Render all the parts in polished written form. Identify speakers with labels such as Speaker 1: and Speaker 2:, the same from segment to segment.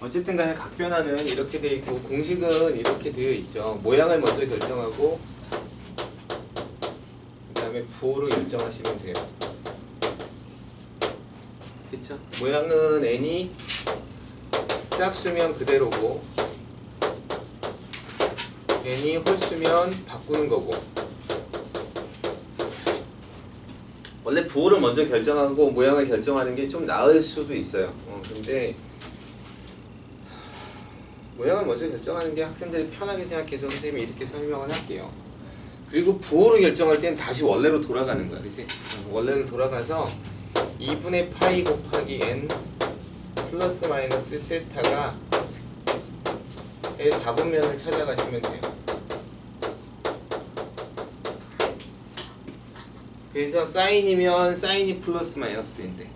Speaker 1: 어쨌든 간에 각변화는 이렇게 되어 있고 공식은 이렇게 되어 있죠. 모양을 먼저 결정하고 그 다음에 부호를 결정하시면 돼요. 그쵸? 모양은 n이 짝수면 그대로고 n이 홀수면 바꾸는 거고, 원래 부호를 먼저 결정하고 모양을 결정하는 게 좀 나을 수도 있어요. 근데 모양을 먼저 결정하는 게 학생들이 편하게 생각해서 선생님이 이렇게 설명을 할게요. 그리고 부호를 결정할 때는 다시 원래로 돌아가는 거야, 그치? 원래로 돌아가서 2분의 파이 곱하기 n 플러스 마이너스 세타가 의 4분면을 찾아가시면 돼요. 그래서 사인이면 사인이 플러스 마이너스인데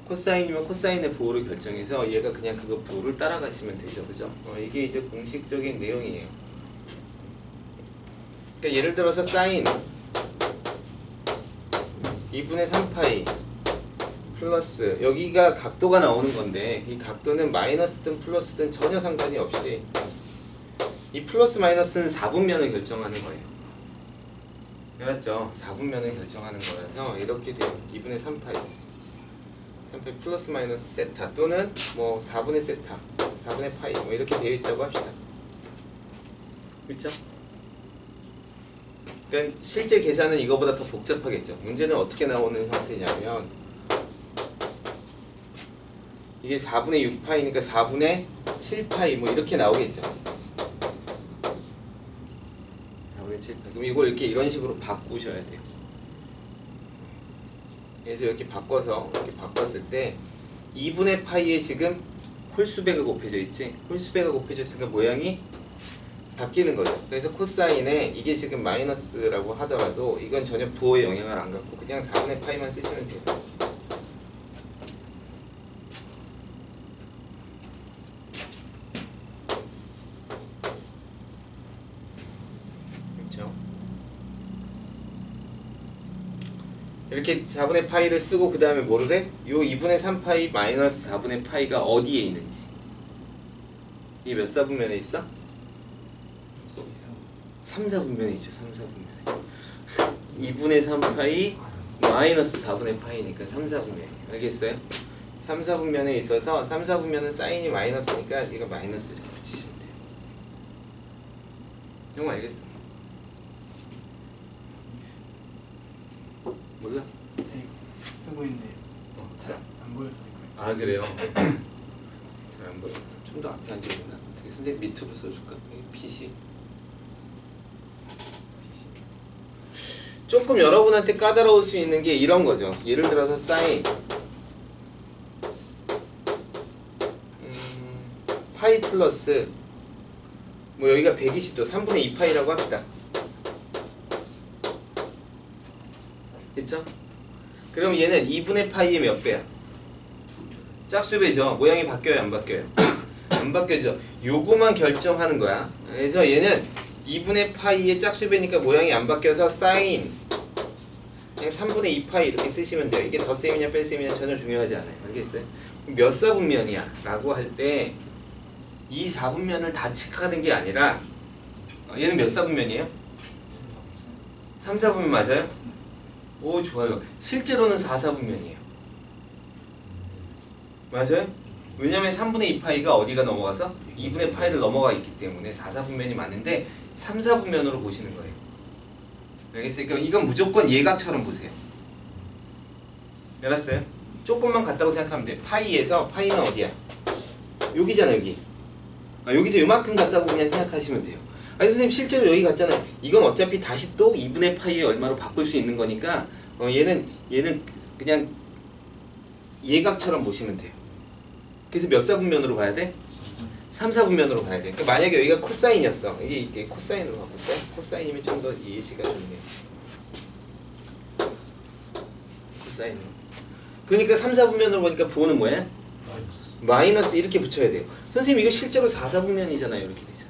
Speaker 1: 코사인이면 코사인의 부호를 결정해서 얘가 그냥 그거 부호를 따라가시면 되죠, 그죠? 이게 이제 공식적인 내용이에요. 그러니까 예를 들어서 사인 2분의 3파이 플러스, 여기가 각도가 나오는 건데 이 각도는 마이너스든 플러스든 전혀 상관이 없이 이 플러스 마이너스는 4분면을 결정하는 거예요. 알았죠? 4분면을 결정하는 거라서 이렇게 돼요. 2분의 3파이 3파이 플러스 마이너스 세타 또는 뭐 4분의 세타 4분의 파이 뭐 이렇게 되어 있다고 합시다. 그렇죠? 그러니까 실제 계산은 이거보다 더 복잡하겠죠. 문제는 어떻게 나오는 형태냐면 이게 4분의 6파이니까 4분의 7파이 뭐 이렇게 나오겠죠. 4분의 7파이. 그럼 이걸 이렇게 이런 식으로 바꾸셔야 돼요. 그래서 이렇게 바꿔서 이렇게 바꿨을 때 2분의 파이에 지금 홀수배가 곱해져 있지. 홀수배가 곱해져 있으니까 모양이 바뀌는 거죠. 그래서 코사인에 이게 지금 마이너스라고 하더라도 이건 전혀 부호에 영향을 안 갖고 그냥 4분의 파이만 쓰시면 돼요. 그렇죠? 이렇게 4분의 파이를 쓰고 그 다음에 뭐를 해? 요 2분의 3파이 마이너스 4분의 파이가 어디에 있는지. 이게 몇 사분면에 있어? 3, 4분면에 있죠. 3, 4분면에 2분의 3파이 마이너스 4분의 파이니까 3, 4분면이에요. 알겠어요? 3, 4분면에 있어서 3, 4분면은 사인이 마이너스니까 이거 마이너스 이렇게 붙이시면 돼요. 형 알겠어? 몰라?
Speaker 2: 네, 쓰고 있는데
Speaker 1: 자.
Speaker 2: 안 보여서
Speaker 1: 아 그래요? 잘 안 보여. 좀 더 앞에 앉아있나? 어떻게 선생님 밑으로 써줄까? PC 조금 여러분한테 까다로울 수 있는 게 이런 거죠. 예를 들어서 사인 파이 플러스 뭐 여기가 120도 3분의 2파이라고 합시다. 그쵸? 그럼 얘는 2분의 파이의 몇 배야? 짝수배죠. 모양이 바뀌어요, 안 바뀌어요? 안 바뀌어져. 요거만 결정하는 거야. 그래서 얘는 2분의 파이의 짝수배니까 모양이 안 바뀌어서 사인 그냥 3분의 2파이 이렇게 쓰시면 돼요. 이게 덧셈이냐 뺄셈이냐 전혀 중요하지 않아요. 알겠어요? 몇 사분면이야? 라고 할 때 이 4분면을 다 체크하는 게 아니라 얘는 몇 사분면이에요? 3, 4분면 맞아요? 오 좋아요. 실제로는 4, 4분면이에요. 맞아요? 왜냐면 3분의 2파이가 어디가 넘어가서 2분의 파이를 넘어가 있기 때문에 4, 4분면이 맞는데 3, 4분면으로 보시는 거예요. 알겠어요? 그러니까 이건 무조건 예각처럼 보세요. 알았어요? 조금만 같다고 생각하면 돼. 파이에서 파이면 어디야? 여기잖아 여기. 여기서 요만큼 같다고 그냥 생각하시면 돼요. 아니 선생님 실제로 여기 같잖아요. 이건 어차피 다시 또 2분의 파이에 얼마로 바꿀 수 있는 거니까 얘는 그냥 예각처럼 보시면 돼요. 그래서 몇 사분면으로 봐야 돼? 3, 4분면으로 봐야 돼. 그러니까 만약에 여기가 코사인이었어. 이게 코사인으로 바꿀까? 코사인이면 좀 더 이해시가 좋네요. 코사인으로. 그러니까 3, 4분면으로 보니까 부호는 뭐야? 마이너스 이렇게 붙여야 돼요. 선생님 이거 실제로 4, 4분면이잖아요. 이렇게 되죠.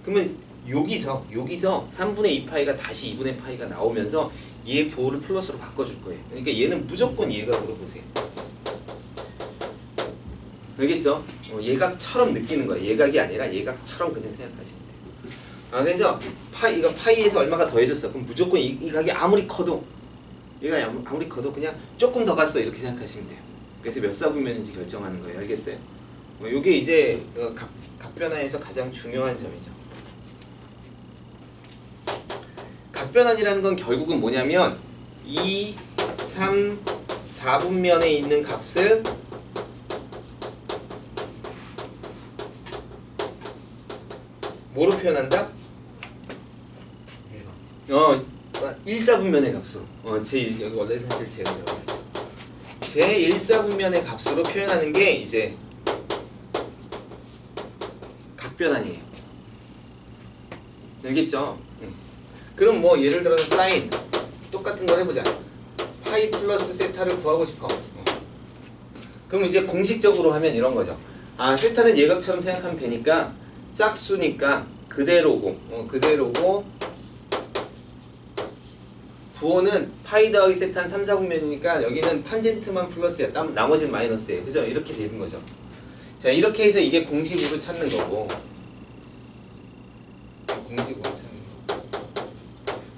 Speaker 1: 그러면 여기서 3분의 2파이가 다시 2분의 파이가 나오면서 얘 부호를 플러스로 바꿔줄 거예요. 그러니까 얘는 무조건 예각으로 보세요. 알겠죠? 예각처럼 느끼는 거예요. 예각이 아니라 예각처럼 그냥 생각하시면 돼요. 그래서 이거 파이에서 얼마가 더해졌어. 그럼 무조건 이 각이 아무리 커도 얘가 아무리 커도 그냥 조금 더 갔어 이렇게 생각하시면 돼요. 그래서 몇 사분면인지 결정하는 거예요. 알겠어요? 이게 이제 각변환에서 가장 중요한 점이죠. 각변환이라는 건 결국은 뭐냐면 2, 3, 4분면에 있는 값을 뭐로 표현한다? 1사분면의 값으로. 여기 원래 사실 제가 적어야죠. 제 1사분면의 값으로 표현하는 게 이제 각변환이에요. 알겠죠? 그럼 뭐 예를 들어서 사인 똑같은 걸 해보자. 파이 플러스 세타를 구하고 싶어. 그럼 이제 공식적으로 하면 이런 거죠. 세타는 예각처럼 생각하면 되니까 짝수니까 그대로고 부호는 파이 더하기 세타는 3, 4분면이니까 여기는 탄젠트만 플러스야. 나머지는 마이너스예요. 그죠? 이렇게 되는 거죠. 자, 이렇게 해서 이게 공식으로 찾는 거고. 공식으로 찾는 거.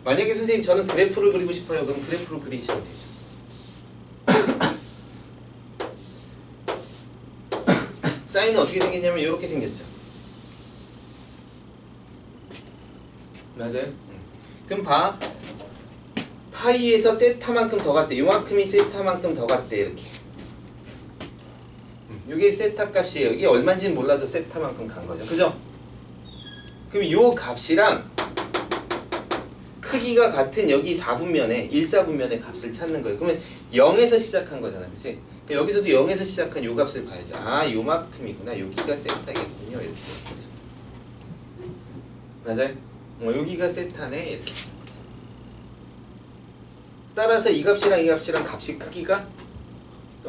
Speaker 1: 만약에 선생님 저는 그래프를 그리고 싶어요. 그럼 그래프로 그리시면 되죠. 사인은 어떻게 생겼냐면 이렇게 생겼죠. 맞아요? 그럼 봐. 파이에서 세타만큼 더 갔대. 요만큼이 세타만큼 더 갔대. 이렇게. 이게 세타 값이에요. 이게 얼마인지는 몰라도 세타만큼 간 거죠. 그죠? 그럼 요 값이랑 크기가 같은 여기 4분면에 1사분면의 값을 찾는 거예요. 그러면 0에서 시작한 거잖아. 그치? 그러니까 여기서도 0에서 시작한 요 값을 봐야죠. 요만큼이구나. 여기가 세타겠군요. 이렇게 되는 거죠. 맞아요? 여기가 세타네. 이렇게. 따라서 이 값이랑 이 값이랑 값이 크기가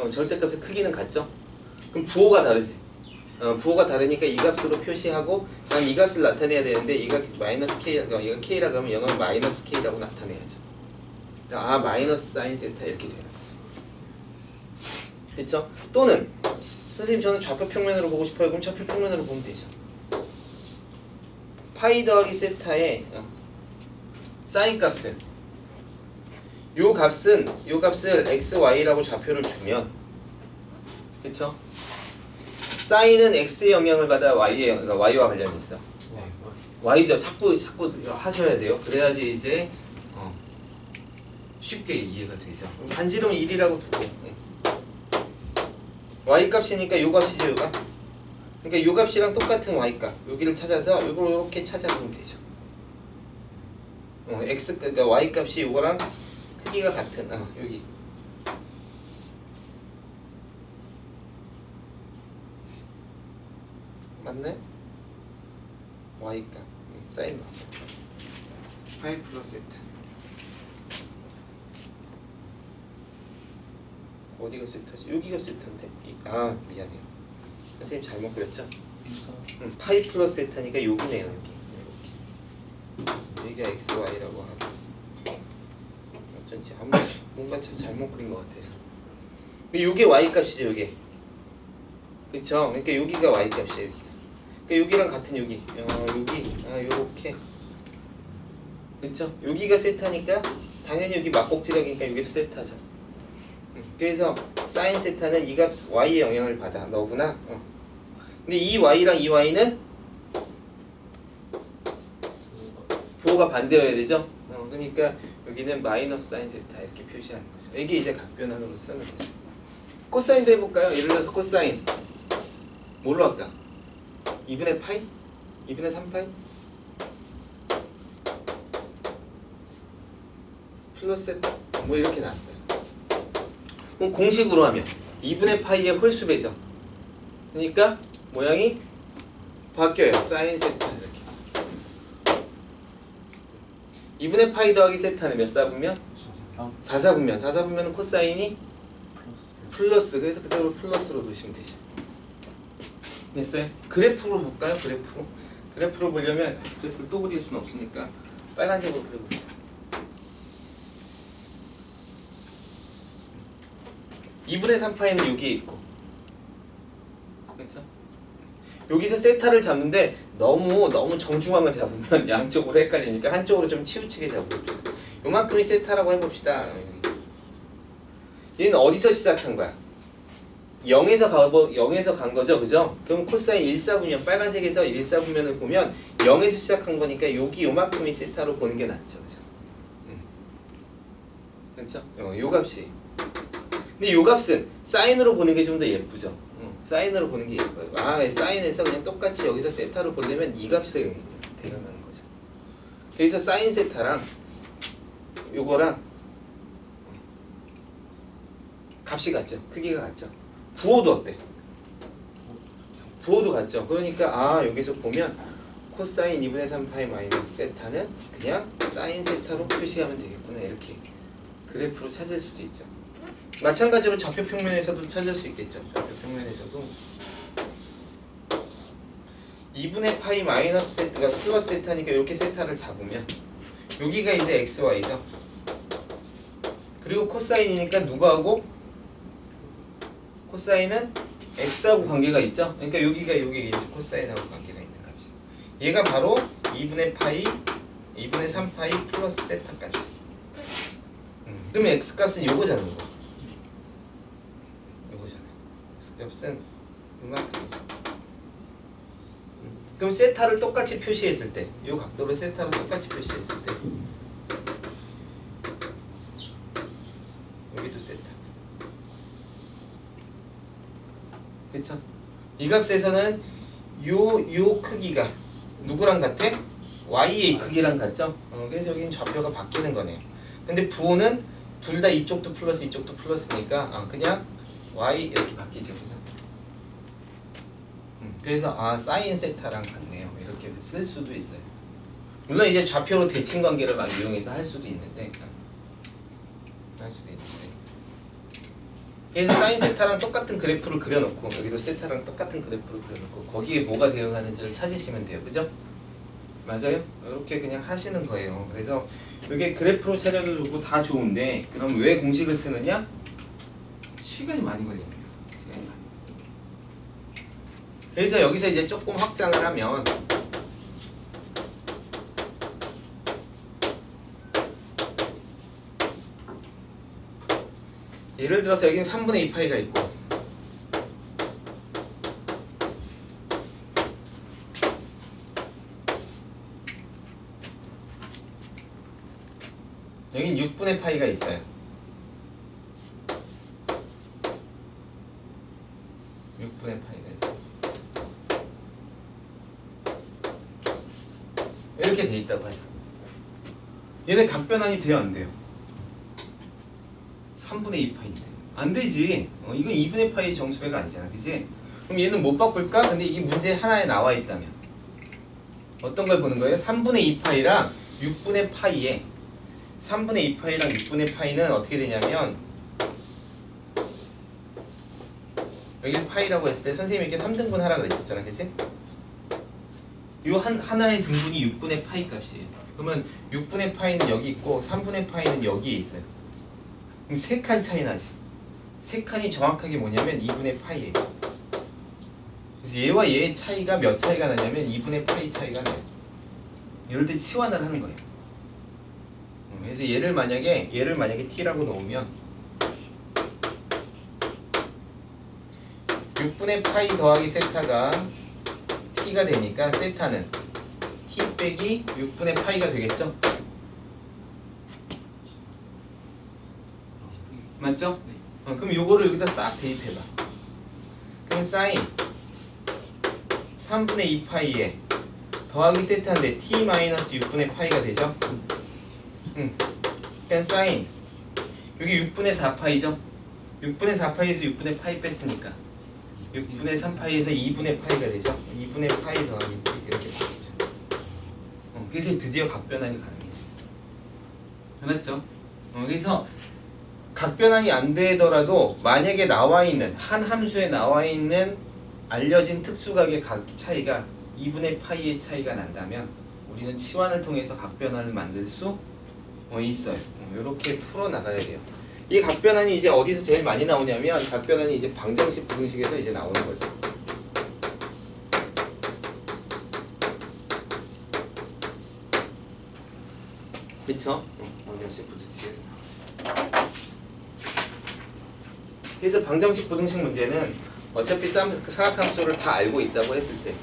Speaker 1: 절대값의 크기는 같죠? 그럼 부호가 다르지. 부호가 다르니까 이 값으로 표시하고 난 이 값을 나타내야 되는데 이가 마이너스 K, 이가 K라고 하면 영어는 마이너스 K라고 나타내야죠. 마이너스 사인 세타 이렇게 되는 거죠. 됐죠? 또는 선생님 저는 좌표 평면으로 보고 싶어요. 그럼 좌표 평면으로 보면 되죠. 파이 더하기 세타의 사인 값은 요 값을 x, y라고 좌표를 주면 그쵸? 사인은 x의 영향을 받아 그러니까 y와 관련이 있어. y죠. 자꾸 하셔야 돼요. 그래야지 이제 쉽게 이해가 되죠. 반지름은 1이라고 두고 y 값이니까 요 값이죠. 요 값. 그러니까 요 값이랑 똑같은 y 값 여기를 찾아서 요걸 이렇게 찾아보면 되죠. x 그러니까 y 값이 요거랑 크기가 같은 여기 맞네? y값 사인 맞아. 파이 플러스 세타 어디가 세타지? 여기가 세타인데 미안해요. 선생님 잘못 그렸죠? 파이 플러스 세타니까 여기네요. 여기가 x, y라고 하고 어쩐지 뭔가 잘못 그린 것 같아서 요게 y값이죠. 요게 그쵸? 그러니까 여기가 y값이에요. 여기가. 그러니까 여기랑 같은 여기 요렇게 그쵸? 여기가 세타니까 당연히 여기 막곡지각이니까 여기도 세타죠. 그래서 사인 세타는 이 값 y의 영향을 받아. 너구나. 근데 이 y랑 이 y는 부호가 반대여야 되죠? 그러니까 여기는 마이너스 사인 세타 이렇게 표시하는 거죠. 이게 이제 각변환으로 쓰는 거죠. 코사인도 해볼까요? 예를 들어서 코사인 뭘로 할까? 2분의 파이? 2분의 3파이? 플러스 세타 뭐 이렇게 나왔어요. 그럼 공식으로 하면 2분의 파이의 홀수배죠. 그러니까 모양이 바뀌어요. 사인 세타 이렇게. 2분의 파이 더하기 세타는 몇 사분면? 4사분면. 4사분면은 코사인이 플러스. 그래서 그대로 플러스로 두시면 되죠. 됐어요? 그래프로 볼까요? 그래프로 보려면 그래프를 또 그릴 수는 없으니까 빨간색으로 그려볼게요. 2분의 3파이는 여기에 있고 알았죠? 여기서 세타를 잡는데 너무 정중앙을 잡으면 양쪽으로 헷갈리니까 한쪽으로 좀 치우치게 잡아봅시다. 요만큼이 세타라고 해봅시다. 얘는 어디서 시작한 거야? 0에서 간 거죠, 그죠? 그럼 코사인 1사분면 빨간색에서 1사분면을 보면 0에서 시작한 거니까 여기 요만큼이 세타로 보는 게 낫죠, 그죠? 그렇죠? 요 값이. 근데 요 값은 사인으로 보는 게 좀 더 예쁘죠. 사인으로 보는 게 예뻐요. 사인에서 그냥 똑같이 여기서 세타로 보려면 이 값에 대응하는 거죠. 그래서 사인 세타랑 요거랑 값이 같죠. 크기가 같죠. 부호도 어때? 부호도 같죠. 그러니까 여기서 보면 코사인 2분의 3파이 마이너스 세타는 그냥 사인 세타로 표시하면 되겠구나. 이렇게 그래프로 찾을 수도 있죠. 마찬가지로 좌표 평면에서도 찾을 수 있겠죠. 좌표 평면에서도 2분의 파이 마이너스 세타가 플러스 세타니까 이렇게 세타를 잡으면 여기가 이제 xy죠. 그리고 코사인이니까 누구하고? 코사인은 x하고 관계가 있죠. 그러니까 여기가 이제 코사인하고 관계가 있는 값이죠. 얘가 바로 2분의 3파이 플러스 세타 값이죠. 그러면 x 값은 요거잖아, 요거. 값은 이만큼이죠. 그럼 세타를 똑같이 표시했을 때, 이 각도를 세타로 똑같이 표시했을 때, 여기도 세타. 그쵸? 이 값에서는 요 크기가 누구랑 같아? y의 크기랑 같죠? 그래서 여기는 좌표가 바뀌는 거네요. 근데 부호는 둘 다 이쪽도 플러스 이쪽도 플러스니까 그냥 y 이렇게 바뀌죠, 그죠? 그래서 사인 세타랑 같네요. 이렇게 쓸 수도 있어요. 물론 이제 좌표로 대칭 관계를 막 이용해서 할 수도 있는데 그래서 사인 세타랑 똑같은 그래프를 그려놓고 여기도 세타랑 똑같은 그래프를 그려놓고 거기에 뭐가 대응하는지를 찾으시면 돼요, 그죠? 맞아요? 이렇게 그냥 하시는 거예요. 그래서 이게 그래프로 찾아주고 다 좋은데 그럼 왜 공식을 쓰느냐? 시간이 많이 걸립니다. 그래서 여기서 이제 조금 확장을 하면 예를 들어서 여기는 3분의 2파이가 있고 여기는 6분의 파이가 있어요. 6분의 파이가 있어요. 이렇게 돼 있다고 해요. 얘네 각변환이 돼요, 안 돼요? 3분의 2파인데 안 되지. 이건 2분의 파이 정수배가 아니잖아, 그지? 그럼 얘는 못 바꿀까? 근데 이게 문제 하나에 나와 있다면 어떤 걸 보는 거예요? 3분의 2파이랑 6분의 파이에 3분의 2파이랑 6분의 파이는 어떻게 되냐면 여기 파이라고 했을 때 선생님이 이렇게 3등분 하라 그랬었잖아, 그치? 요 하나의 등분이 6분의 파이 값이에요. 그러면 6분의 파이는 여기 있고 3분의 파이는 여기에 있어요. 그럼 3칸 차이 나지. 3칸이 정확하게 뭐냐면 2분의 파이예요. 그래서 얘와 얘의 차이가 몇 차이가 나냐면 2분의 파이 차이가 나요. 이럴 때 치환을 하는 거예요. 그래서 얘를 만약에 t라고 놓으면 6분의 파이 더하기 세타가 t가 되니까 세타는 t 빼기 6분의 파이가 되겠죠? 맞죠? 그럼 요거를 여기다 싹 대입해봐. 그럼 사인 3분의 2파이에 더하기 세타인데 t 마이너스 6분의 파이가 되죠? 그냥 사인 여기 6분의 4파이죠? 6분의 4파이에서 6분의 파이 뺐으니까 6분의 3파이에서 2분의 파이가 되죠? 2분의 파이 더하기 이렇게 되겠죠. 그래서 드디어 각변환이 가능해져. 맞죠? 그래서 각변환이 안 되더라도 만약에 나와있는 한 함수에 나와있는 알려진 특수각의 각 차이가 2분의 파이의 차이가 난다면 우리는 치환을 통해서 각변환을 만들 수 있어요. 이렇게 풀어나가야 돼요. 이 각변환이 이제 어디서 제일 많이 나오냐면 각변환이 이제 방정식 부등식에서 이제 나오는 거죠. 그쵸? 방정식 부등식에서 그래서 방정식 부등식 문제는 어차피 삼각함수를 다 알고 있다고 했을 때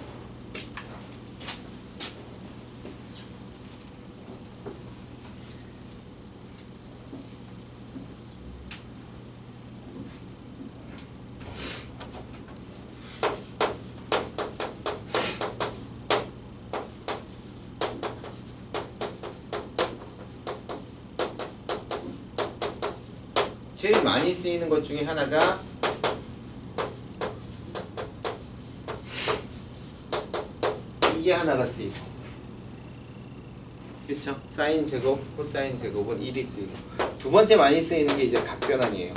Speaker 1: 제일 많이 쓰이는 것 중에 하나가 이게 하나가 쓰이고, 그쵸? 사인 제곱, 코사인 제곱은 1이 쓰이고, 두 번째 많이 쓰이는 게 이제 각변환이에요.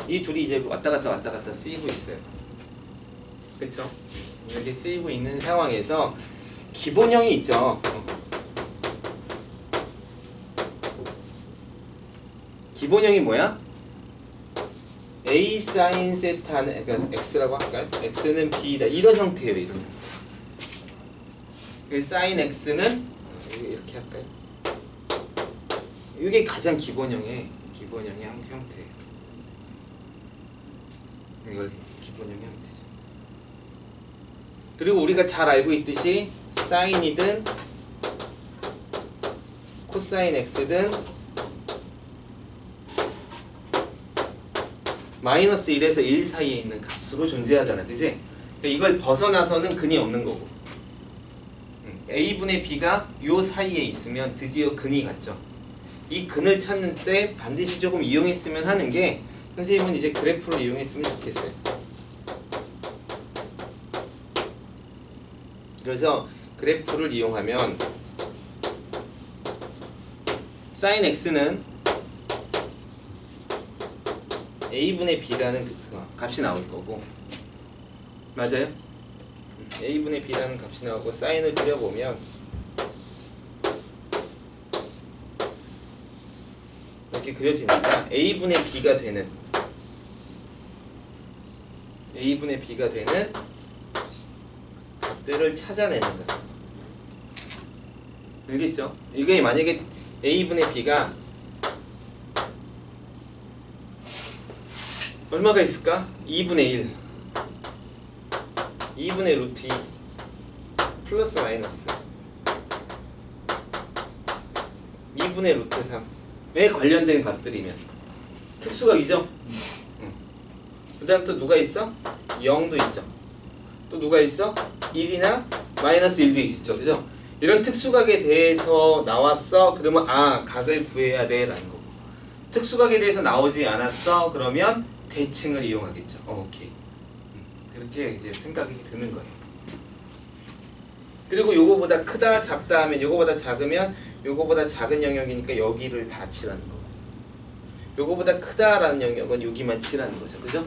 Speaker 1: 이 둘이 이제 왔다 갔다 쓰이고 있어요. 그쵸? 이렇게 쓰이고 있는 상황에서 기본형이 있죠. 기본형이 뭐야? A 사인 세타는 그러니까 x라고 할까요? x는 b다 이런 형태예요. 이런 형태. 사인 x는 이렇게 할까요? 이게 가장 기본형의 형태예요. 이걸 기본형의 형태죠. 그리고 우리가 잘 알고 있듯이 사인이든 코사인 x든 마이너스 1에서 1 사이에 있는 값으로 존재하잖아, 그지? 이걸 벗어나서는 근이 없는 거고, a분의 b가 요 사이에 있으면 드디어 근이 같죠. 이 근을 찾는 때 반드시 조금 이용했으면 하는 게, 선생님은 이제 그래프를 이용했으면 좋겠어요. 그래서 그래프를 이용하면 sin x는 a분의 b라는 값이 나올 거고, 맞아요? a분의 b라는 값이 나오고 사인을 그려보면 이렇게 그려지니까 a분의 b가 되는 값들을 찾아내는 거죠. 알겠죠? 이게 만약에 a분의 b가 얼마가 있을까? 2분의 1 2분의 루트 2 플러스 마이너스 2분의 루트 3왜 관련된 값들이면 특수각이죠? 그 다음 또 누가 있어? 0도 있죠. 또 누가 있어? 1이나 마이너스 1도 있죠. 그죠? 이런 특수각에 대해서 나왔어. 그러면 각을 구해야 돼 라는 거고, 특수각에 대해서 나오지 않았어. 그러면 대칭을 이용하겠죠. 오케이. 그렇게 이제 생각이 드는 거예요. 그리고 요거보다 크다 작다 하면 요거보다 작으면 요거보다 작은 영역이니까 여기를 다 칠하는 거고, 요거보다 크다라는 영역은 여기만 칠하는 거죠. 그죠?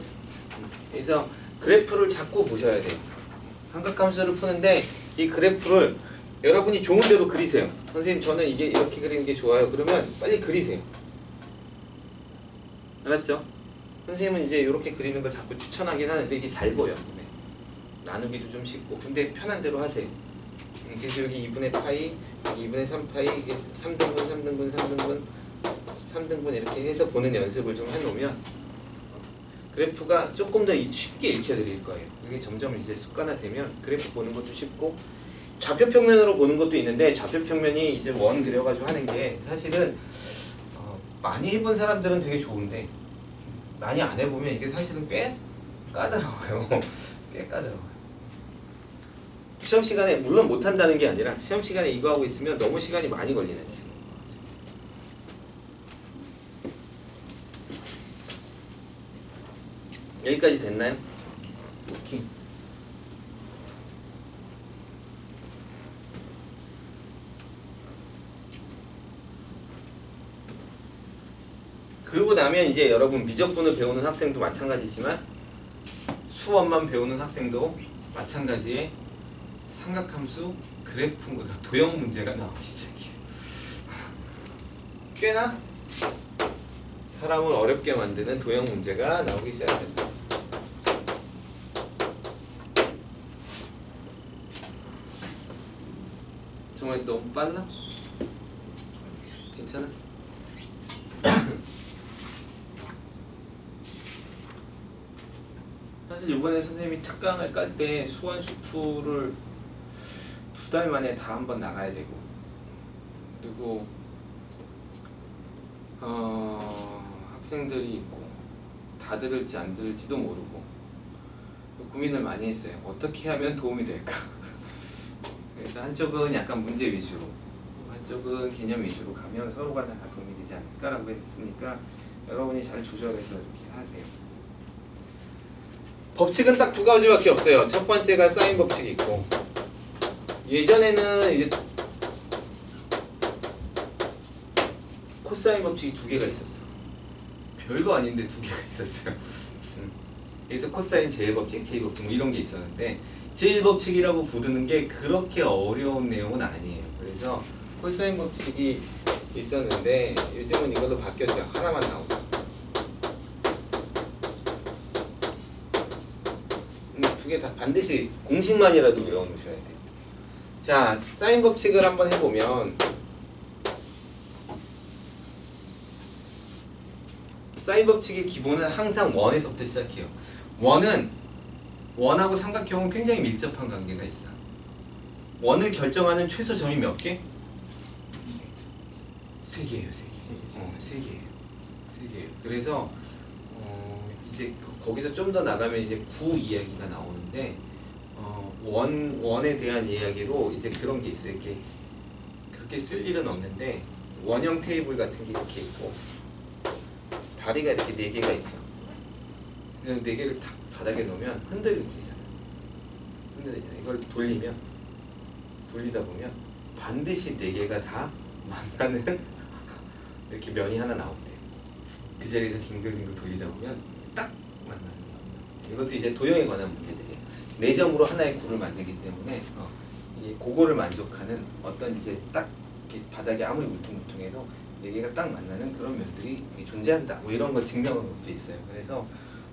Speaker 1: 그래서 그래프를 자꾸 보셔야 돼요. 삼각함수를 푸는데 이 그래프를 여러분이 좋은 대로 그리세요. 선생님 저는 이게 이렇게 그리는 게 좋아요. 그러면 빨리 그리세요. 알았죠? 선생님은 이제 이렇게 그리는 걸 자꾸 추천하긴 하는데 이게 잘 보여. 네. 나누기도 좀 쉽고, 근데 편한 대로 하세요. 그래서 여기 2분의 파이, 2분의 3파이, 이게 3등분 이렇게 해서 보는 연습을 좀 해놓으면 그래프가 조금 더 쉽게 익혀드릴 거예요. 이게 점점 이제 습관화되면 그래프 보는 것도 쉽고, 좌표평면으로 보는 것도 있는데 좌표평면이 이제 원 그려가지고 하는 게 사실은 많이 해본 사람들은 되게 좋은데 많이 안 해보면 이게 사실은 꽤 까다로워요. 꽤 까다로워요. 시험 시간에 물론 못한다는 게 아니라 시험 시간에 이거 하고 있으면 너무 시간이 많이 걸리는 지금. 여기까지 됐나요? 오케이. 그러고 나면 이제 여러분 미적분을 배우는 학생도 마찬가지지만 수원만 배우는 학생도 마찬가지의 삼각함수 그래프 도형 문제가 나오기 시작해요. 꽤나 사람을 어렵게 만드는 도형 문제가 나오기 시작해서 정말 너무 빨라? 괜찮아? 사실 이번에 선생님이 특강을 깔 때 수원 수투를 2달 만에 다 한번 나가야 되고, 그리고 학생들이 있고 다 들을지 안 들을지도 모르고 고민을 많이 했어요. 어떻게 하면 도움이 될까? 그래서 한쪽은 약간 문제 위주로, 한쪽은 개념 위주로 가면 서로가 다 도움이 되지 않을까라고 했으니까 여러분이 잘 조절해서 이렇게 하세요. 법칙은 딱 2가지밖에 없어요. 첫 번째가 사인 법칙이 있고, 예전에는 이제 코사인 법칙이 2개가 있었어. 별거 아닌데 2개가 있었어요. 그래서 코사인 제일법칙, 제2법칙 뭐 이런 게 있었는데, 제일법칙이라고 부르는 게 그렇게 어려운 내용은 아니에요. 그래서 코사인 법칙이 있었는데 요즘은 이걸로 바뀌었죠. 하나만 나오죠. 2개 다 반드시 공식만이라도 외워놓으셔야 돼요. 자, 사인 법칙을 한번 해보면, 사인 법칙의 기본은 항상 원에서부터 시작해요. 원하고 삼각형은 굉장히 밀접한 관계가 있어. 원을 결정하는 최소 점이 몇 개? 3개예요, 3개. 3개예요. 3개예요. 그래서 이제 거기서 좀 더 나가면 이제 구 이야기가 나오는데, 원에 대한 이야기로 이제 그런 게 있어요. 이렇게 그렇게 쓸 일은 없는데, 원형 테이블 같은 게 이렇게 있고, 다리가 이렇게 4개가 있어. 그 4개를 탁 바닥에 놓으면 흔들리잖아요. 흔들리잖아요. 이걸 돌리다 보면 반드시 4개가 다 만나는 이렇게 면이 하나 나온대요. 그 자리에서 빙글빙글 돌리다 보면 딱 만나는 면이. 이것도 이제 도형에 관한 문제들이에요. 4점으로 하나의 구를 만들기 때문에 이게 그거를 만족하는 어떤 이제 딱 이렇게 바닥이 아무리 울퉁불퉁해도 4개가 딱 만나는 그런 면들이 존재한다. 뭐 이런 걸 증명한 것도 있어요. 그래서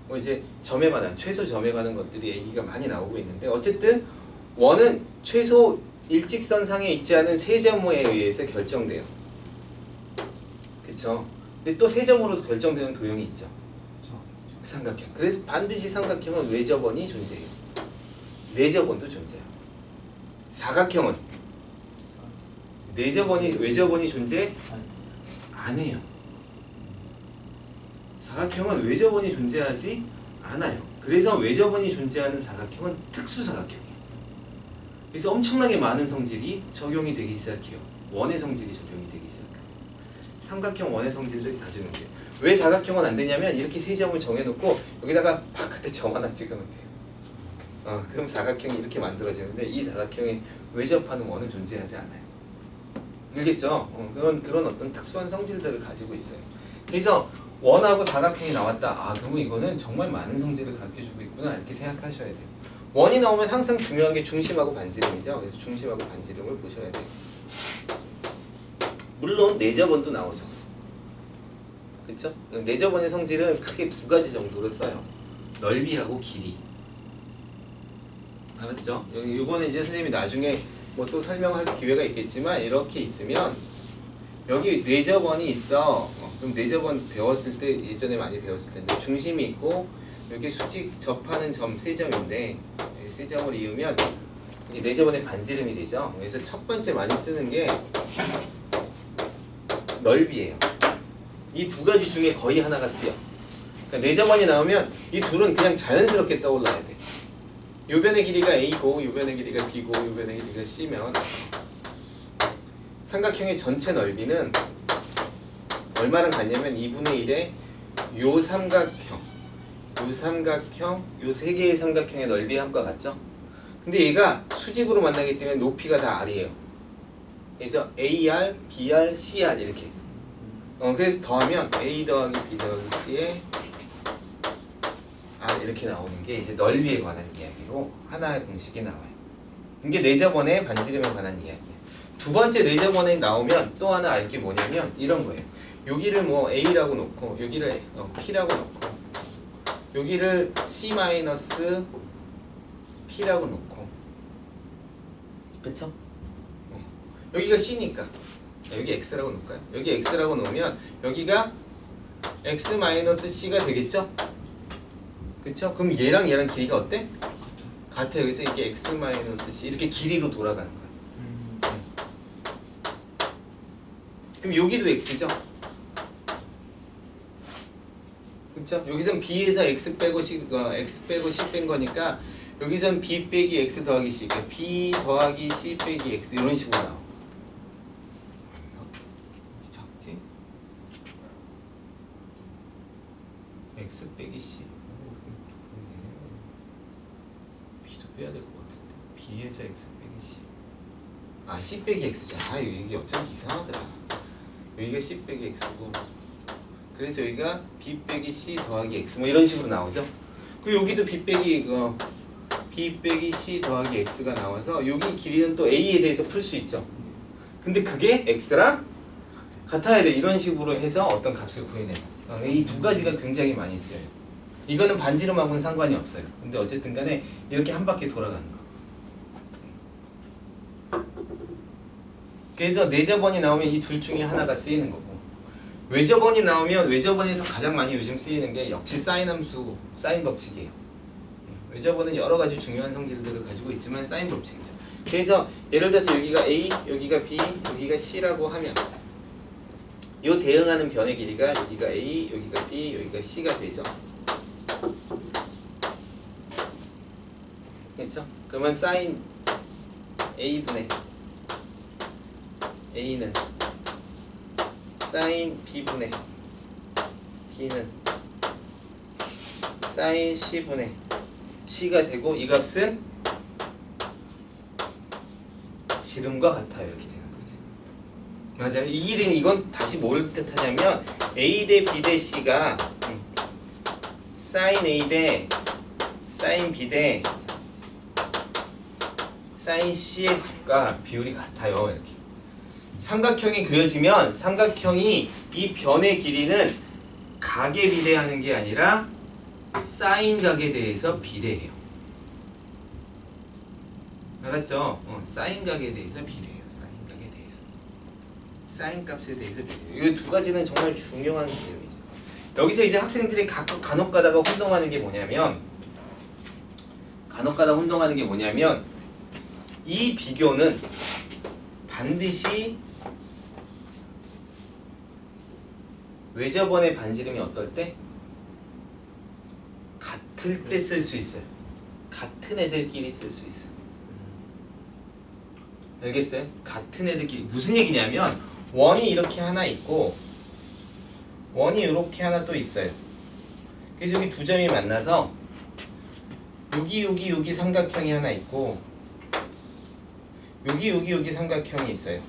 Speaker 1: 뭐 이제 점에 관한, 최소 점에 관한 것들이 얘기가 많이 나오고 있는데, 어쨌든 원은 최소 일직선상에 있지 않은 3점에 의해서 결정돼요. 그렇죠? 근데 또 3점으로 결정되는 도형이 있죠. 삼각형. 그래서 반드시 삼각형은 외접원이 존재해요. 내접원도 존재해요. 사각형은 외접원이 존재 안 해요. 사각형은 외접원이 존재하지 않아요. 그래서 외접원이 존재하는 사각형은 특수사각형이에요. 그래서 엄청나게 많은 성질이 적용이 되기 시작해요. 원의 성질이 적용이 되기 시작합니다. 삼각형 원의 성질들이 다 적용돼요. 왜 사각형은 안 되냐면, 이렇게 3점을 정해놓고 여기다가 바깥에 점 하나 찍으면 돼요. 그럼 사각형이 이렇게 만들어지는데, 이 사각형에 외접하는 원은 존재하지 않아요. 알겠죠? 그런 어떤 특수한 성질들을 가지고 있어요. 그래서 원하고 사각형이 나왔다. 그러면 이거는 정말 많은 성질을 가르쳐주고 있구나, 이렇게 생각하셔야 돼요. 원이 나오면 항상 중요한 게 중심하고 반지름이죠. 그래서 중심하고 반지름을 보셔야 돼요. 물론 내접원도 나오죠. 그렇죠? 내접원의 성질은 크게 2가지 정도로 써요. 넓이하고 길이. 알았죠? 요거는 이제 선생님이 나중에 뭐 또 설명할 기회가 있겠지만, 이렇게 있으면 여기 내접원이 있어. 그럼 내접원 배웠을 때, 예전에 많이 배웠을 텐데, 중심이 있고 여기 수직 접하는 점 3점인데 3점을 이으면 이 내접원의 반지름이 되죠. 그래서 첫 번째 많이 쓰는 게 넓이에요. 이 2가지 중에 거의 하나가 쓰여. 그러니까 내접원이 나오면 이 둘은 그냥 자연스럽게 떠올라야 돼. 요 변의 길이가 A고 요 변의 길이가 B고 요 변의 길이가 C면 삼각형의 전체 넓이는 얼마랑 같냐면 2분의 1의 요 삼각형, 요 3개의 삼각형의 넓이의 합과 같죠? 근데 얘가 수직으로 만나기 때문에 높이가 다 R이에요. 그래서 AR, BR, CR 이렇게. 그래서 더하면 A 더하기 B 더하기 C에 이렇게 나오는 게 이제 넓이에 관한 이야기로 하나의 공식이 나와요. 이게 내접원의 반지름에 관한 이야기예요. 2번째 내접원에 나오면 또 하나 알 게 뭐냐면 이런 거예요. 여기를 뭐 A라고 놓고 여기를 P라고 놓고 여기를 C-P라고 놓고, 그쵸? 여기가 C니까 여기 X라고 놓을까요? 여기 X라고 놓으면 여기가 X-C가 되겠죠? 그쵸? 그럼 얘랑 얘랑 길이가 어때? 같아요. 그래서 이게 X-C 이렇게 길이로 돌아가는 거야. 그럼 여기도 X죠? 그쵸? 여기선 B에서 X 빼고 C 뺀 거니까 여기선 B 빼기 X 더하기 C, 그러니까 B 더하기 C 빼기 X 이런 식으로 나와. 작지? X 빼기 C. B도 빼야 될 것 같은데. B에서 X 빼기 C. 아, C 빼기 X잖아. 이게 어쩐지 이상하더라. 여기가 C 빼기 X고. 그래서 여기가 B 빼기 C 더하기 X 뭐 이런 식으로 나오죠. 그리고 여기도 B 빼기 C 더하기 X가 나와서 여기 길이는 또 A에 대해서 풀 수 있죠. 근데 그게 X랑 같아야 돼. 이런 식으로 해서 어떤 값을 구해내는. 이 두 가지가 굉장히 많이 쓰여요. 이거는 반지름하고는 상관이 없어요. 근데 어쨌든 간에 이렇게 한 바퀴 돌아가는 거. 그래서 내저번이 나오면 이 둘 중에 하나가 쓰이는 거고, 외저번이 나오면 외저번에서 가장 많이 요즘 쓰이는 게 역시 사인 함수, 사인 법칙이에요. 외저번은 여러 가지 중요한 성질들을 가지고 있지만 사인 법칙이죠. 그래서 예를 들어서 여기가 A, 여기가 B, 여기가 C라고 하면 요 대응하는 변의 길이가 여기가 A, 여기가 B, 여기가 C가 되죠. 그렇죠? 그러면 사인 A분의 A는 사인 B분의 B는 사인 C분의 C가 되고, 이 값은 지름과 같아요. 이렇게 되는 거지. 맞아요. 이 길이는 이건 다시 뭘 뜻하냐면 A 대 B 대 C가 사인 A 대 사인 B 대 사인 C가 비율이 같아요. 이렇게 삼각형이 그려지면 삼각형이 이 변의 길이는 각에 비례하는 게 아니라 사인 각에 대해서 비례해요. 알았죠? 사인 각에 대해서 비례해요. 사인 각에 대해서. 사인 값에 대해서 비례해요. 이 두 가지는 정말 중요한 개념이죠. 여기서 이제 학생들이 간혹 가다가 혼동하는 게 뭐냐면 이 비교는 반드시 외저번의 반지름이 어떨 때? 같을 때 쓸 수 있어요. 같은 애들끼리 쓸 수 있어요. 알겠어요? 같은 애들끼리. 무슨 얘기냐면 원이 이렇게 하나 있고 원이 이렇게 하나 또 있어요. 그래서 여기 두 점이 만나서 여기 삼각형이 하나 있고 여기 삼각형이 있어요.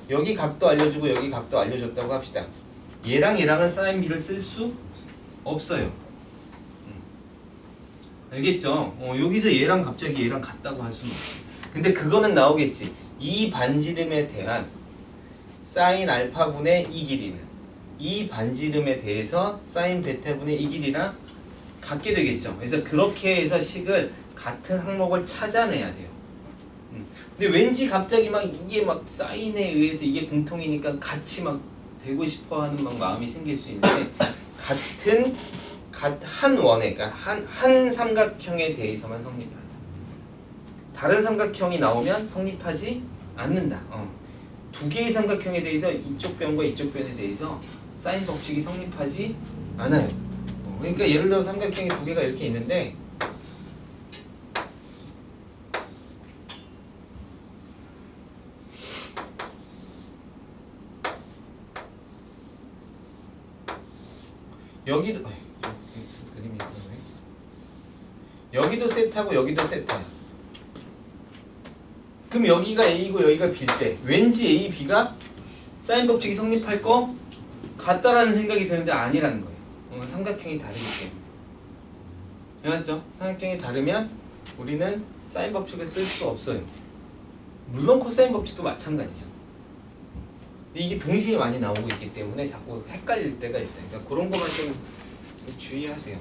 Speaker 1: 여기 각도 알려주고 여기 각도 알려줬다고 합시다. 얘랑 얘랑은 사인 B를 쓸 수 없어요. 알겠죠? 여기서 얘랑 갑자기 얘랑 같다고 할 수는 없어요. 근데 그거는 나오겠지. 이 반지름에 대한 사인 알파분의 이 길이는 이 반지름에 대해서 사인 베타분의 이 길이랑 같게 되겠죠. 그래서 그렇게 해서 식을 같은 항목을 찾아내야 돼요. 근데 왠지 갑자기 막 이게 막 사인에 의해서 이게 공통이니까 같이 막 되고 싶어하는 막 마음이 생길 수 있는데 한 원에, 그러니까 한 삼각형에 대해서만 성립한다. 다른 삼각형이 나오면 성립하지 않는다. 두 개의 삼각형에 대해서 이쪽 변과 이쪽 변에 대해서 사인 법칙이 성립하지 않아요. 그러니까 예를 들어 삼각형이 두 개가 이렇게 있는데 여기도 그림이 그러네. 여기도 세타고 여기도 세타야. 그럼 여기가 A고 여기가 B일 때 왠지 A, B가 사인 법칙이 성립할 거 같다라는 생각이 드는데 아니라는 거예요. 삼각형이 다르기 때문에. 알았죠? 삼각형이 다르면 우리는 사인 법칙을 쓸 수 없어요. 물론 코사인 법칙도 마찬가지죠. 근데 이게 동시에 많이 나오고 있기 때문에 자꾸 헷갈릴 때가 있어요. 그러니까 그런 것만 좀 주의하세요.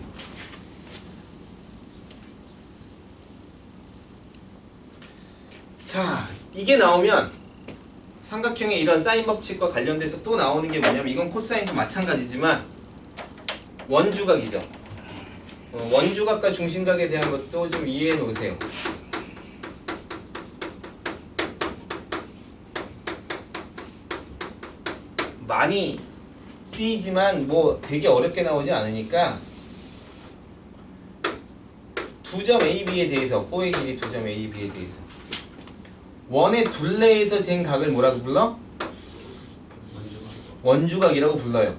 Speaker 1: 자, 이게 나오면 삼각형의 이런 사인 법칙과 관련돼서 또 나오는 게 뭐냐면 이건 코사인도 마찬가지지만 원주각이죠. 원주각과 중심각에 대한 것도 좀 이해해 놓으세요. 많이 쓰이지만 뭐 되게 어렵게 나오지 않으니까 두 점 AB에 대해서 호의 길이 두 점 AB에 대해서 원의 둘레에서 잰 각을 뭐라고 불러? 원주각이라고 불러요.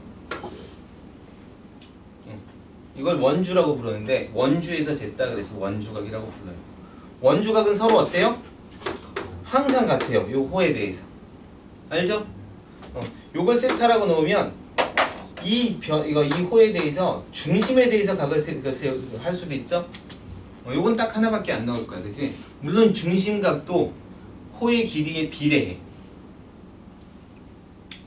Speaker 1: 이걸 원주라고 부르는데 원주에서 쟀다 그래서 원주각이라고 불러요. 원주각은 서로 어때요? 항상 같아요. 요 호에 대해서. 알죠? 요걸 세타라고 놓으면 이 호에 대해서 중심에 대해서 각을 할 수도 있죠. 요건 딱 하나밖에 안 나올 거야, 그치? 물론 중심각도 호의 길이에 비례해.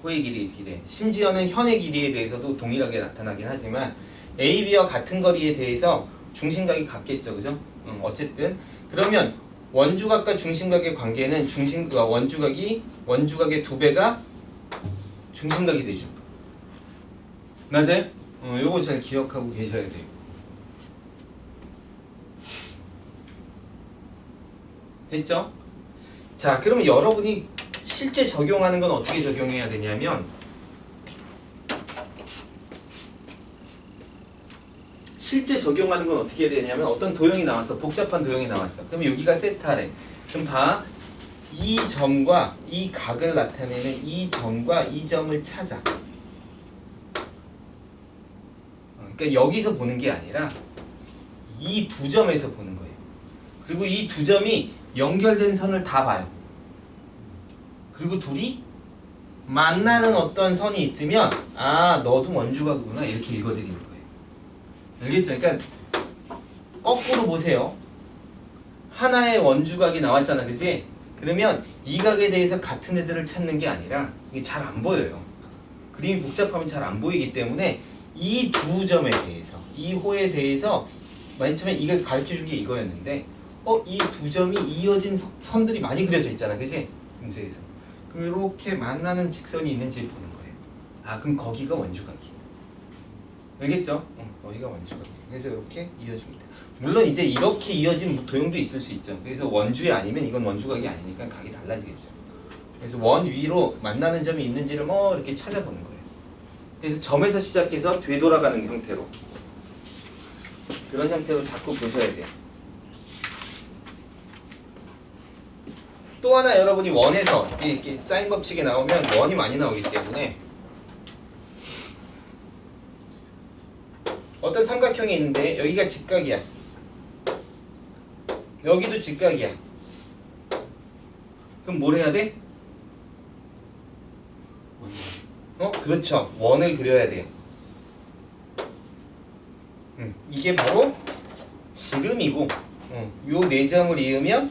Speaker 1: 호의 길이에 비례해. 심지어는 현의 길이에 대해서도 동일하게 나타나긴 하지만 AB와 같은 거리에 대해서 중심각이 같겠죠, 그죠? 어쨌든 그러면 원주각과 중심각의 관계는 원주각의 2배가 중심각이 되죠. 맞아요? 요거 잘 기억하고 계셔야 돼요. 됐죠? 자, 그러면 여러분이 실제 적용하는 건 어떻게 적용해야 되냐면 실제 적용하는 건 어떻게 해야 되냐면 어떤 도형이 나왔어. 복잡한 도형이 나왔어. 그럼 여기가 세타래. 그럼 봐. 이 점과 이 각을 나타내는 이 점과 이 점을 찾아. 그러니까 여기서 보는 게 아니라 이 두 점에서 보는 거예요. 그리고 이 두 점이 연결된 선을 다 봐요. 그리고 둘이 만나는 어떤 선이 있으면 아, 너도 원주각이구나 이렇게 읽어드리는 거예요. 알겠죠? 그러니까 거꾸로 보세요. 하나의 원주각이 나왔잖아, 그지? 그러면 이 각에 대해서 같은 애들을 찾는 게 아니라 이게 잘 안 보여요. 그림이 복잡하면 잘 안 보이기 때문에 이 두 점에 대해서, 이 호에 대해서 맨 처음에 이거 가르쳐준 게 이거였는데 이 두 점이 이어진 선들이 많이 그려져 있잖아, 그지? 문제에서. 그럼 이렇게 만나는 직선이 있는지 보는 거예요. 아, 그럼 거기가 원주각이에요. 알겠죠? 거기가 원주각이에요. 그래서 이렇게 이어줍니다. 물론 이제 이렇게 이어진 도형도 있을 수 있죠. 그래서 원주에 아니면 이건 원주각이 아니니까 각이 달라지겠죠. 그래서 원 위로 만나는 점이 있는지를 이렇게 찾아보는 거예요. 그래서 점에서 시작해서 되돌아가는 형태로 그런 형태로 자꾸 보셔야 돼요. 또 하나 여러분이 원에서 이렇게 사인 법칙에 나오면 원이 많이 나오기 때문에 어떤 삼각형이 있는데 여기가 직각이야. 여기도 직각이야. 그럼 뭘 해야 돼? 그렇죠. 원을 그려야 돼요. 이게 바로 지름이고 요 네 점을 이으면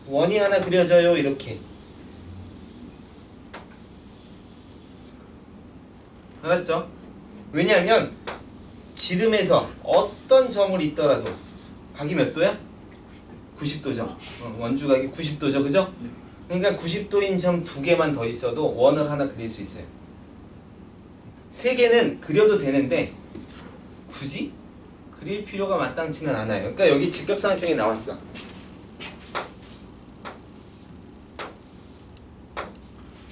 Speaker 1: 원이 하나 그려져요. 이렇게. 알았죠? 왜냐하면 지름에서 어떤 점을 있더라도 각이 몇 도야? 90도죠. 원주각이 90도죠. 그죠? 그러니까 90도인 점 두 개만 더 있어도 원을 하나 그릴 수 있어요. 세 개는 그려도 되는데 굳이 그릴 필요가 마땅치는 않아요. 그러니까 여기 직각삼각형이 나왔어.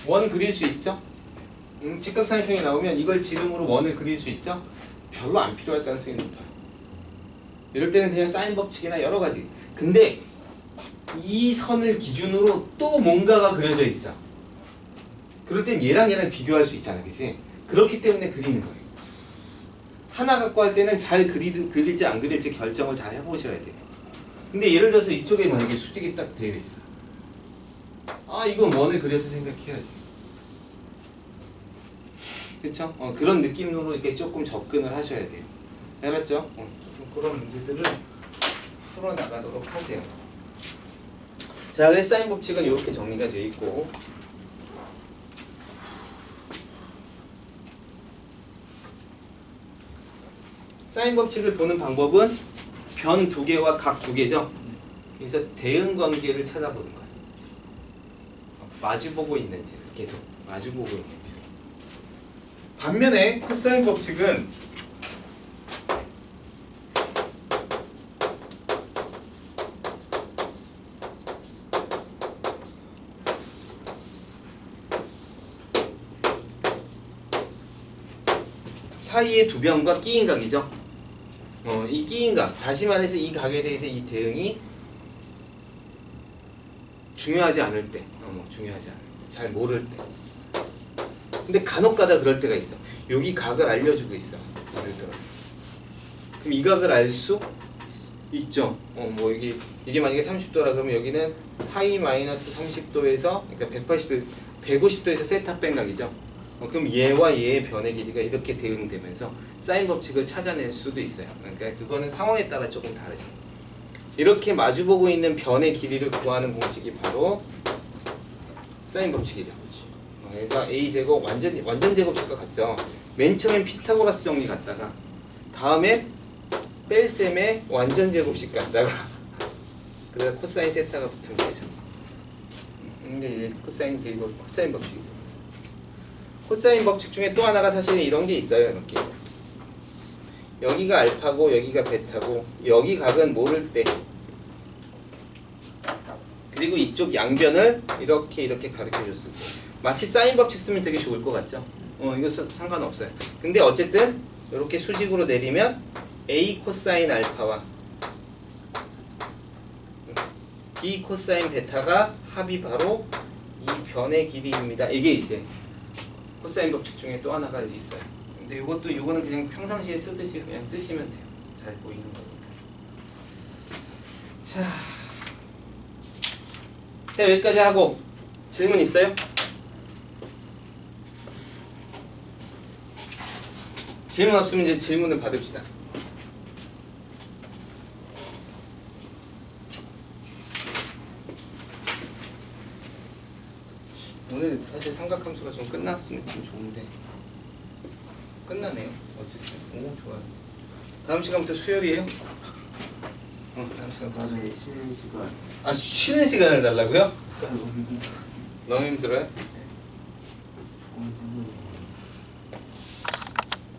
Speaker 1: 원 그릴 수 있죠? 직각삼각형이 나오면 이걸 지름으로 원을 그릴 수 있죠? 별로 안 필요할 가능성이 높아요. 이럴 때는 그냥 사인 법칙이나 여러 가지. 근데 이 선을 기준으로 또 뭔가가 그려져 있어. 그럴 땐 얘랑 비교할 수 있잖아, 그치? 그렇기 때문에 그리는 거예요. 하나 갖고 할 때는 잘 그릴지 안 그릴지 결정을 잘 해보셔야 돼요. 근데 예를 들어서 이쪽에 만약에 수직이 딱 되어 있어. 아, 이건 원을 그려서 생각해야지. 그쵸? 그런 느낌으로 이렇게 조금 접근을 하셔야 돼요. 알았죠? 그런 문제들을 풀어나가도록 하세요. 자, 그래서 사인 법칙은 이렇게 정리가 되어 있고, 사인 법칙을 보는 방법은 변 두 개와 각 두 개죠. 그래서 대응 관계를 찾아보는 거예요. 마주보고 있는지를 계속 마주보고 있는지를. 반면에 코사인 법칙은 사이의 두 변과 끼인각이죠. 이 끼인각, 다시 말해서 이 각에 대해서 이 대응이 중요하지 않을 때, 중요하지 않을 때, 잘 모를 때. 근데 간혹가다 그럴 때가 있어. 여기 각을 알려주고 있어. 예를 들어서. 그럼 이 각을 알 수 있죠. 뭐 이게 만약에 30도라 그러면 여기는 파이 마이너스 30도에서, 그러니까 150도에서 세타 뺀각이죠. 그럼 얘와 얘의 변의 길이가 이렇게 대응되면서 사인 법칙을 찾아낼 수도 있어요. 그러니까 그거는 상황에 따라 조금 다르죠. 이렇게 마주보고 있는 변의 길이를 구하는 공식이 바로 사인 법칙이죠. 그래서 a제곱 완전 제곱식과 같죠. 맨 처음엔 피타고라스 정리 갔다가 다음에 뺄셈의 완전 제곱식 갔다가 그래서 코사인 세타가 붙은 거죠. 근데 이제 코사인 법칙이죠. 코사인 법칙 중에 또 하나가 사실 이런 게 있어요. 이렇게 여기가 알파고 여기가 베타고 여기 각은 모를 때, 그리고 이쪽 양변을 이렇게 가르쳐 줬을 때 마치 사인 법칙 쓰면 되게 좋을 것 같죠? 이거 상관없어요. 근데 어쨌든 이렇게 수직으로 내리면 A 코사인 알파와 B 코사인 베타가 합이 바로 이 변의 길이입니다. 이게 이제 코사인 법칙 중에 또 하나가 있어요. 근데 이거는 그냥 평상시에 쓰듯이 그냥 쓰시면 돼요. 잘 보이는 거니까. 자, 여기까지 하고 질문 있어요? 질문 없으면 이제 질문을 받읍시다. 오늘 사실 삼각함수가 좀 끝났으면 참 좋은데 끝나네요. 어쨌든 오 좋아요. 다음 시간부터 수요일이에요? 다음 시간부터
Speaker 2: 나중에 쉬는 시간.
Speaker 1: 아 쉬는 시간을 달라고요? 너무 힘들어요?
Speaker 2: 오늘